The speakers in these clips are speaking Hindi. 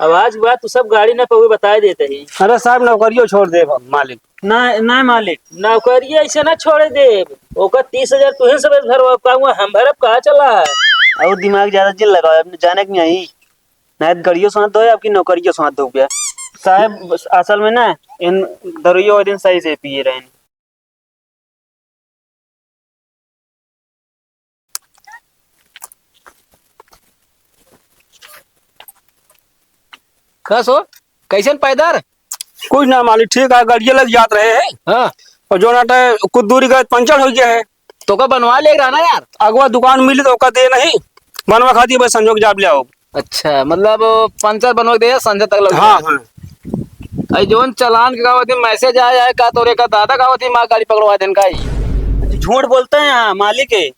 आवाज के बाद तू सब गाड़ी न पे बता देते ही। अरे साहब नौकरियों छोड़ दे मालिक। ना ना मालिक, नौकरी ऐसे ना छोड़े दे। ओकर 30,000 तुहे सब भरवा पाऊंगा, हम भरब कहा चला है। और दिमाग ज्यादा जिल लगाओ, अपने जाने की नहीं। ना गाड़ियों साथ दो आपकी नौकरियों साथ दो क्या साहब। असल में ना इन दरियो दिन सही से पिए रहे। खस हो कैसे पैदर। कुछ ना मालिक, ठीक है गाड़ियां लग जात रहे हैं। हाँ और जो नाटा कुछ दूरी का पंचर हो गया है। तो का बनवा ले रहा ना यार। अगवा दुकान मिली तो का दे नहीं बनवा खाती बस संजोग जाब ले आओ। अच्छा मतलब पंचर बनवा दे संजय तक लग हाँ हाँ। आई जोन चलान के गावती मैसेज आया है का तोरे का दादा गावती माँ गाड़ी पकड़वा देन का ही। झूठ बोलते हैं यहाँ मालिक है।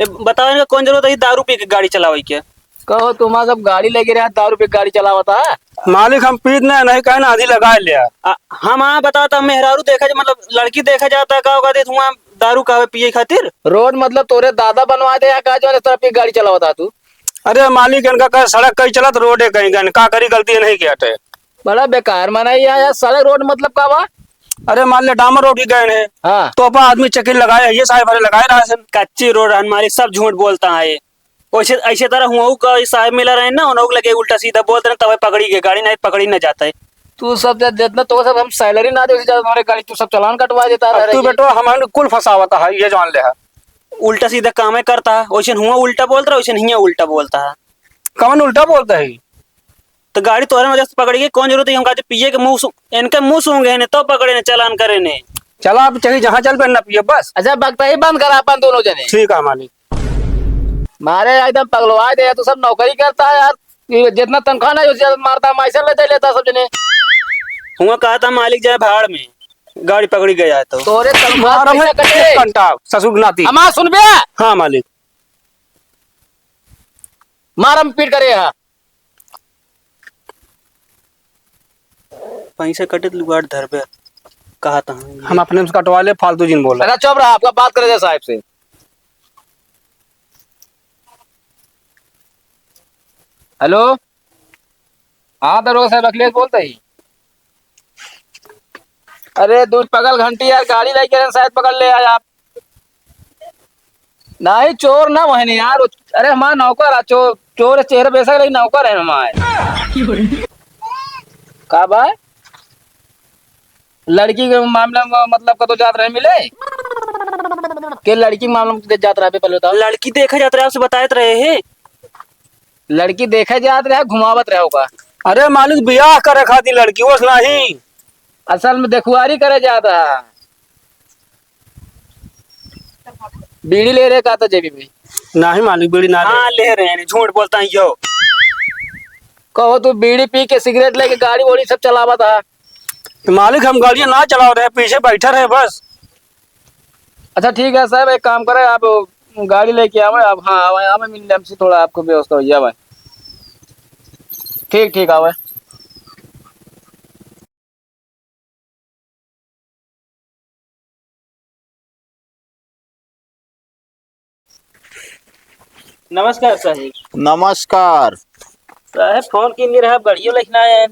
बताओ इनका कौन जरूरत है दारू पी के गाड़ी चलावे के। कहो तुम्हारा सब गाड़ी लेके रहा 10 रुपये गाड़ी चलावता है। मालिक हम पीत नहीं कहे ना आधी लगा लिया। हम बताता मेहरारू देखा मतलब लड़की देखा जाता है का होगा वहाँ दारू का पिए खातिर। रोड मतलब तोरे दादा बनवा दे का जो इस तरफ गाड़ी चलावता तू। अरे मालिक इनका कह सड़क कहीं चला तो रोड है कहीं गन का करी गलती नहीं किया थे। बड़ा बेकार मना यार सड़क रोड मतलब का बा। अरे मान ले डामर रोड की गए है। हाँ तो अपा आदमी चकिल लगाया ये साहब अरे लगाए रहा है कच्ची रोड मालिक सब झूठ बोलता है। वैसे ऐसे तरह हुआ का साहब मिला रहे ना उन लगे उल्टा सीधा बोलते रहे तब पकड़ी गई गाड़ी नहीं पकड़ी न जाता है। तू सब जितना तो सब हम सैलरी ना दे हमारे गाड़ी तू सब चालान कटवा देता है। तू बेटो हमारे कुल फंसावता है ये जान ले है। उल्टा सीधा काम है करता है वैसे हुआ उल्टा बोलता है वैसे नहीं उल्टा बोलता है। कौन उल्टा बोलता है। तो गाड़ी तोहरे वजह से पकड़ी गई कौन जरूरत है हम कहते पिए के मुंह इनके मुंह सूंगे ने तो पकड़े ने चालान करे ने। चला आप चाहिए जहाँ चल पे ना पिए बस। अच्छा बगता ही बंद करा अपन दोनों जने। ठीक है मालिक। मारे एकदम पगलवा दे तू सब नौकरी करता है यार। ये जितना तनख्वाह ना जो मारता मैसे लेते लेता सब जने। हुआ कहा था मालिक जाए भाड़ में गाड़ी पकड़ी गया तो तोरे तनख्वाह पैसा कटे घंटा ससुर नाती। अमा सुन बे। हाँ मालिक। मारम पीट करे यहाँ। पैसे कटे तो लुगाड़ धर पे कहा था हम अपने से कटवा ले फालतू जिन बोला। अरे चुप रहा आपका बात करे साहब से। हेलो हाँ दरोगा साहब अखिलेश बोलते ही। अरे दूध पगल घंटी यार गाड़ी लेके शायद पकड़ ले आए आप। नहीं चोर ना वही नहीं यार। अरे हमारा नौकर है चोर चोर चेहरे बेसा लेकिन नौकर है हमारे। का भाई लड़की के मामले में मतलब का तो जात रहे मिले के लड़की के मामले में जात रहे पहले बताओ। लड़की देखा जाता है आपसे बताए रहे हैं। लड़की देखा जात रहे घुमावत रहे होगा। अरे मालिक ब्याह करे खाती लड़की वो नहीं असल में देखुआरी करे जाता है। बीड़ी ले रहे का तो जेबी में नहीं मालिक बीड़ी ना हाँ ले रहे हैं झूठ बोलता है यो। कहो तू बीड़ी पी के सिगरेट लेके गाड़ी वोड़ी सब चलावा था। मालिक हम गाड़ियां ना चला रहे पीछे बैठा रहे बस। अच्छा ठीक है साहब एक काम करे आप गाड़ी लेके आवे आप। हाँ आवे आवे मिलने हमसे थोड़ा आपको व्यवस्था हो जाए। ठीक ठीक आवे। नमस्कार साहिब। नमस्कार। साहब फोन की नहीं रहा बढ़िया लिखना है।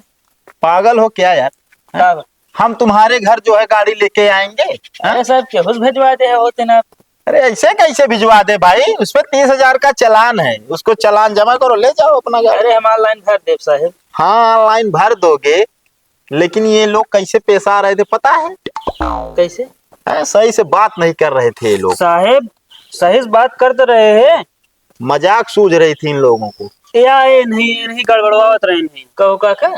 पागल हो क्या यार। साहब हम तुम्हारे घर जो है गाड़ी लेके आएंगे। अरे साहब केहुस भेजवा दे होते ना। अरे ऐसे कैसे भिजवा दे भाई उसमें 30,000 का चालान है उसको चालान जमा करो ले जाओ अपना गाड़ी। अरे हम ऑनलाइन भर देव साहब। हाँ ऑनलाइन भर दोगे लेकिन ये लोग कैसे पेश आ रहे थे पता है। कैसे सही से बात नहीं कर रहे थे ये लोग। साहेब सही से बात करते रहे हैं। मजाक सूझ रही थी इन लोगों को। या ये नहीं गड़बड़ावत रहे नहीं कहो का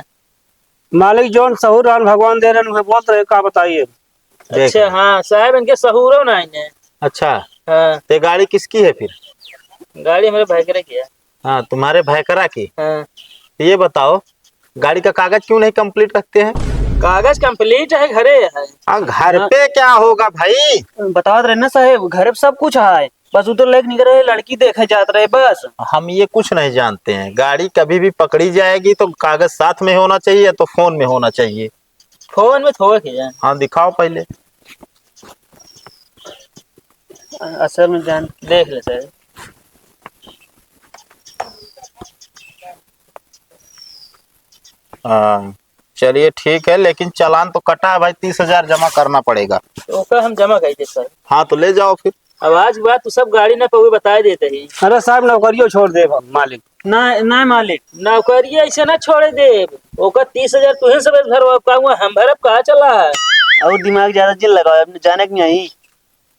मालिक जोन सहूर राम भगवान दे रहे हैं बोल रहे का बताइए। अच्छा हाँ साहब इनके सहूरो ना है। अच्छा हाँ तो गाड़ी किसकी है फिर। गाड़ी हमारे भाई करे किया। हाँ तुम्हारे भैकरा की। हाँ ये बताओ गाड़ी का कागज क्यों नहीं कंप्लीट रखते हैं। कागज कंप्लीट है घरे है। घर पे क्या होगा भाई। बता रहे ना साहेब घर पे सब कुछ है बस उधर लेके निकल रहे लड़की देखे जात रहे बस। हम ये कुछ नहीं जानते हैं गाड़ी कभी भी पकड़ी जाएगी तो कागज साथ में होना चाहिए तो फोन में होना चाहिए। फोन में थोड़े जान। हाँ दिखाओ पहले। असल में जान देख ले सर। हाँ चलिए ठीक है, लेकिन चालान तो कटा है भाई, 30,000 जमा करना पड़ेगा। तो ओका हम जमा कर दे सर। हाँ तो ले जाओ फिर। अब आज के बाद तू सब गाड़ी ना पे बता देते ही। अरे साहब नौकरियों छोड़ दे मालिक। ना ना मालिक, नौकरी ऐसे ना छोड़े दे। ओका 30,000 तुहे सब भरवा पाऊंगा, हम भरब कहा चला है। और दिमाग ज्यादा जिल लगाओ, अपने जाने की नहीं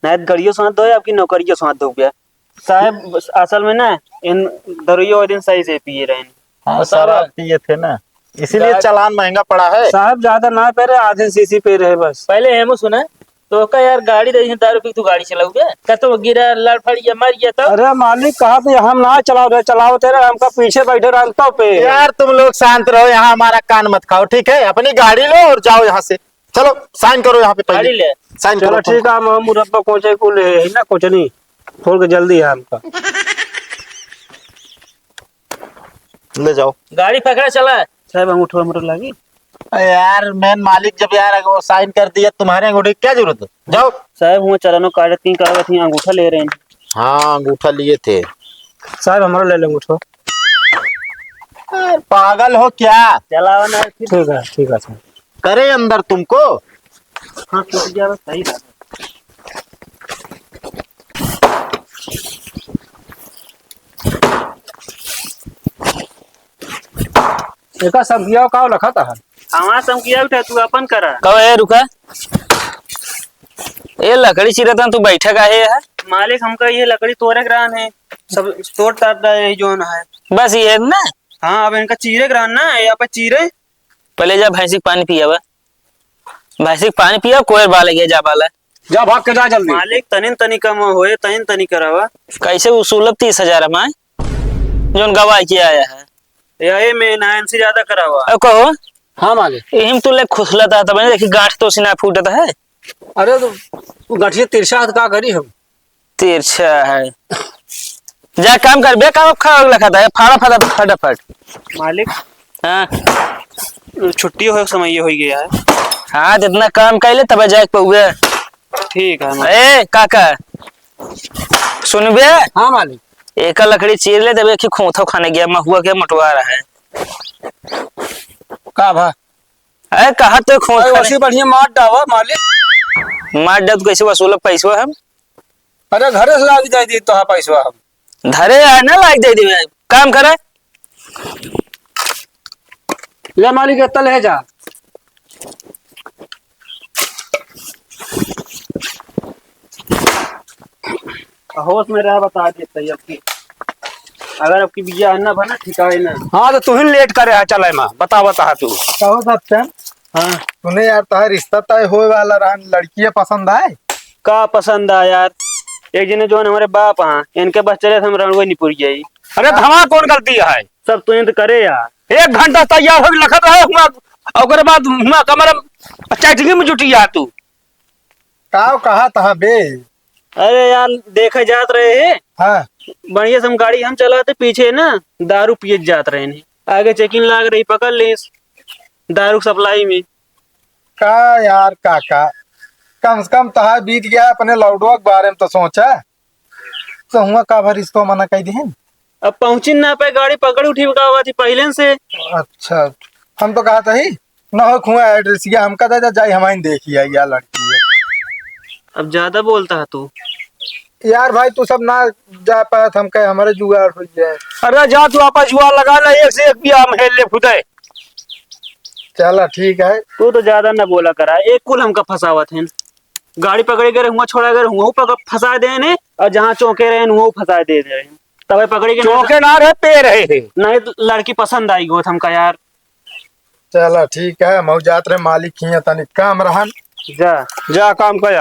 ना गाड़ियों साथ दो, आपकी नौकरियों साथ दो क्या साहब। असल में ना इन दरियो दिन सही से पिए रहे। हाँ शराब पिए थे ना, इसीलिए चालान महंगा पड़ा है। साहब ज्यादा ना पे रहे, आधे सीसी पे रहे बस। पहले हेमो सुना तो का यार गाड़ी दे दारू पी तू गाड़ी चलाऊ बे का तो गिरा लड़ फड़ या मर गया तो। अरे मालिक कहा तो हम ना चलाओ रहे, चलाओ तेरे हमका पीछे बैठे रहता पे। यार तुम लोग शांत रहो, यहाँ हमारा कान मत खाओ ठीक है। अपनी गाड़ी लो और जाओ यहाँ से, चलो साइन करो यहाँ पे गाड़ी पहले, ले। साइन चलो करो। ठीक है, हम मुरब्बा कोचे को ले है ना, कुछ नहीं थोड़ के जल्दी है हमका। ले जाओ। गाड़ी पकड़ा चला। साहब अंगूठा मोटर लगी। यार मेन मालिक जब यार वो साइन कर दिया, तुम्हारे अंगूठे की क्या जरूरत है, जाओ। साहब हुआ चलानो कागज तीन कागज थी, अंगूठा ले रहे हैं। हाँ अंगूठा लिए थे। साहब हमारा ले लेंगे अंगूठा। पागल हो क्या? चलाओ ना ठीक है सर। करे अंदर तुमको। हाँ टूट गया बस, सही था। एका संख्या का लखा था। हमारा संख्या उठा तू अपन करा। कब है रुका? ये लकड़ी चिरता तू बैठा का है? मालिक हमका ये लकड़ी तोड़े ग्रान है, सब तोड़ ताड़ रहे जो है। बस ये ना। हाँ अब इनका चीरे ग्रान ना है, यहाँ पे चीरे। पहले जा भैंसी पानी पिया बा, भैंसी पानी पिया, कोई बाल गया जा बाला। जा भाग के जा जल्दी। मालिक तनिन तनी कम होए, तनिन तनी करावा। कैसे उसूलब 30,000 हमारे जो गवाही किया आया है। ये में नायन से ज्यादा करावा। अब कहो। हाँ मालिक। यही तो ले खुसलता था, देखी गांठ तो सिना फूटता है। अरे तो गठिया तिरछा का करी हम। तिरछा है, जा काम कर बे, काम खा लखा था फाड़ा फाड़ा फटाफट। मालिक हाँ छुट्टी हो समय हो गया है। हाँ जितना काम कर ले तब जाके पहुए। ठीक है ए काका सुन बे। हाँ मालिक। एक लकड़ी चीर ले, तब खोथा खाने गया महुआ के मटवा रहा है। का भा अरे कहा तो वैसे बढ़िया मार डावा मालिक। मार डब कैसे वसूल पैसा हम? अरे घरे से लाग जाए दी तो हाँ पैसा हम धरे है ना लाग दे दी, काम करे ले मालिक इतना ले जा। होश में रह बता देते अब की, अगर आपकी बिया अन्ना बना ठिकाए ना। हाँ तो तू ही लेट करे है, चले माँ बता तू। कहो सत्यम, हाँ तूने यार तहार रिश्ता तय होए वाला रहन, लड़की पसंद आए? का पसंद आया यार? एक जने जो हमारे बाप हाँ, इनके बस चले हम रणवे नहीं पुर गई। अरे धमा कौन गलती है? सब तू तो करे यार। 1 घंटा तैयार हो लखत रहे हुआ, और बाद हुआ कमर चैटिंग में जुटी यार तू। काव कहा तहा बे? अरे यार देखे जात रहे हैं, हाँ बढ़िया से हम गाड़ी हम चलाते, पीछे ना दारू पिए जात रहे हैं, आगे चेकिंग लाग रही, पकड़ ली दारू सप्लाई में। का यार काका, कम से कम तहा बीत गया, अपने लौडवा के बारे में तो सोचा। तो हुआ का भर इसको मना कह दी। अब पहुंची ना पे, गाड़ी पकड़ उठी हुआ थी पहले से। अच्छा हम तो कहा था ही न हो खुआ एड्रेस या हम कहता जाए हमारी देखी है या लड़की है। अब ज्यादा बोलता है तू यार भाई तू सब ना जा पाया, हम कहे हमारे जुगाड़ हो जाए। अरे जा तू आपस जुआ लगा ले, एक से एक भी हम हेल ले खुदे। चला ठीक है। तू तो ज्यादा न बोला करा, एक कुल हमका फंसावत है। गाड़ी पकड़े गए हुआ, छोड़ा गए हुआ पकड़ फंसा दे ने, और जहाँ चौके रहे वो फंसा दे रहे, तब पकड़े के चौके ना रहे पे रहे नहीं तो लड़की पसंद आई गो हमका यार। चला ठीक है, मऊ जात रहे मालिक ही तनिक काम रहन। जा काम कर